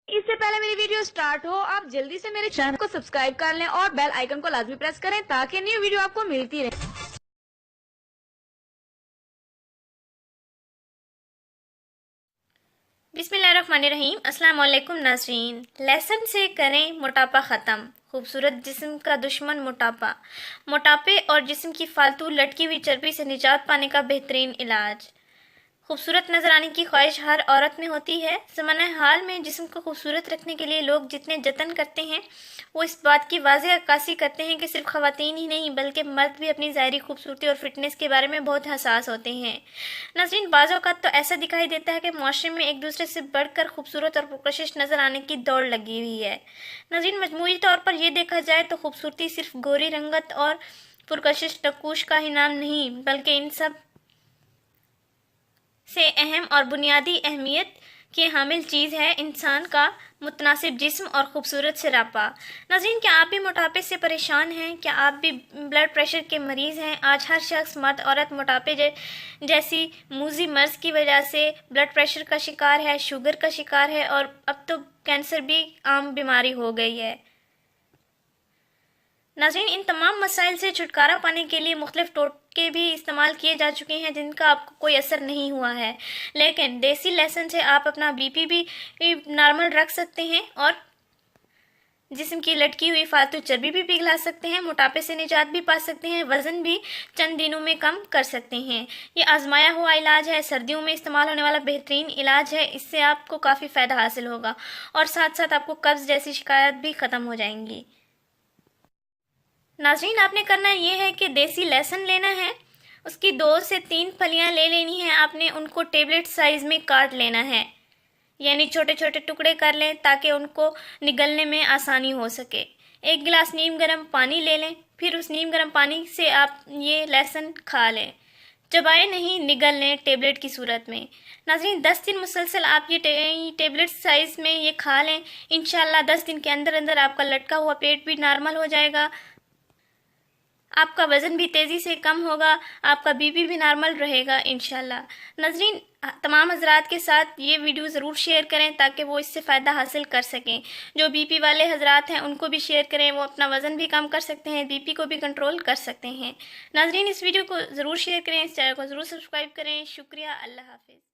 اس سے پہلے میری ویڈیو سٹارٹ ہو آپ جلدی سے میرے چینل کو سبسکرائب کر لیں اور بیل آئیکن کو لازمی پریس کریں تاکہ نیو ویڈیو آپ کو ملتی رہے۔ بسم اللہ الرحمن الرحیم۔ السلام علیکم ناظرین۔ لیسن سے کریں موٹاپا ختم۔ خوبصورت جسم کا دشمن موٹاپا۔ موٹاپے اور جسم کی فالتو لٹکی ہوئی چربی سے نجات پانے کا بہترین علاج۔ خوبصورت نظر آنے کی خواہش ہر عورت میں ہوتی ہے۔ زمانہ حال میں جسم کو خوبصورت رکھنے کے لیے لوگ جتنے جتن کرتے ہیں وہ اس بات کی واضح عکاسی کرتے ہیں کہ صرف خواتین ہی نہیں بلکہ مرد بھی اپنی ظاہری خوبصورتی اور فٹنس کے بارے میں بہت حساس ہوتے ہیں۔ ناظرین، بعض اوقات تو ایسا دکھائی دیتا ہے کہ معاشرے میں ایک دوسرے سے بڑھ کر خوبصورت اور پرکشش نظر آنے کی دوڑ لگی ہوئی ہے۔ ناظرین، مجموعی طور پر یہ دیکھا جائے تو خوبصورتی صرف گوری رنگت اور پرکشش نقوش کا ہی نام نہیں بلکہ ان سب سے اہم اور بنیادی اہمیت کی حامل چیز ہے انسان کا متناسب جسم اور خوبصورت سراپا۔ ناظرین، کیا آپ بھی موٹاپے سے پریشان ہیں؟ کیا آپ بھی بلڈ پریشر کے مریض ہیں؟ آج ہر شخص مرد عورت موٹاپے جیسی موذی مرض کی وجہ سے بلڈ پریشر کا شکار ہے، شوگر کا شکار ہے اور اب تو کینسر بھی عام بیماری ہو گئی ہے۔ ناظرین، ان تمام مسائل سے چھٹکارا پانے کے لیے مختلف ٹوٹکے بھی استعمال کیے جا چکے ہیں جن کا آپ کو کوئی اثر نہیں ہوا ہے، لیکن دیسی لیسن سے آپ اپنا بی پی بھی نارمل رکھ سکتے ہیں اور جسم کی لٹکی ہوئی فالتو چربی بھی پگھلا سکتے ہیں، موٹاپے سے نجات بھی پا سکتے ہیں، وزن بھی چند دنوں میں کم کر سکتے ہیں۔ یہ آزمایا ہوا علاج ہے، سردیوں میں استعمال ہونے والا بہترین علاج ہے۔ اس سے آپ کو کافی فائدہ حاصل ہوگا اور ساتھ ساتھ آپ کو قبض جیسی شکایات بھی ختم ہو جائیں گی۔ ناظرین، آپ نے کرنا یہ ہے کہ دیسی لہسن لینا ہے، اس کی 2 سے 3 پھلیاں لے لینی ہیں، آپ نے ان کو ٹیبلٹ سائز میں کاٹ لینا ہے، یعنی چھوٹے چھوٹے ٹکڑے کر لیں تاکہ ان کو نگلنے میں آسانی ہو سکے۔ 1 گلاس نیم گرم پانی لے لیں، پھر اس نیم گرم پانی سے آپ یہ لہسن کھا لیں، چبائے نہیں، نگل لیں ٹیبلٹ کی صورت میں۔ ناظرین، 10 دن مسلسل آپ یہ ٹیبلٹ سائز میں یہ کھا لیں، انشاءاللہ 10 دن کے اندر اندر آپ کا لٹکا ہوا پیٹ بھی نارمل ہو جائے گا، آپ کا وزن بھی تیزی سے کم ہوگا، آپ کا بی پی بھی نارمل رہے گا انشاءاللہ۔ ناظرین، تمام حضرات کے ساتھ یہ ویڈیو ضرور شیئر کریں تاکہ وہ اس سے فائدہ حاصل کر سکیں۔ جو بی پی والے حضرات ہیں ان کو بھی شیئر کریں، وہ اپنا وزن بھی کم کر سکتے ہیں، بی پی کو بھی کنٹرول کر سکتے ہیں۔ ناظرین، اس ویڈیو کو ضرور شیئر کریں، اس چینل کو ضرور سبسکرائب کریں۔ شکریہ، اللہ حافظ۔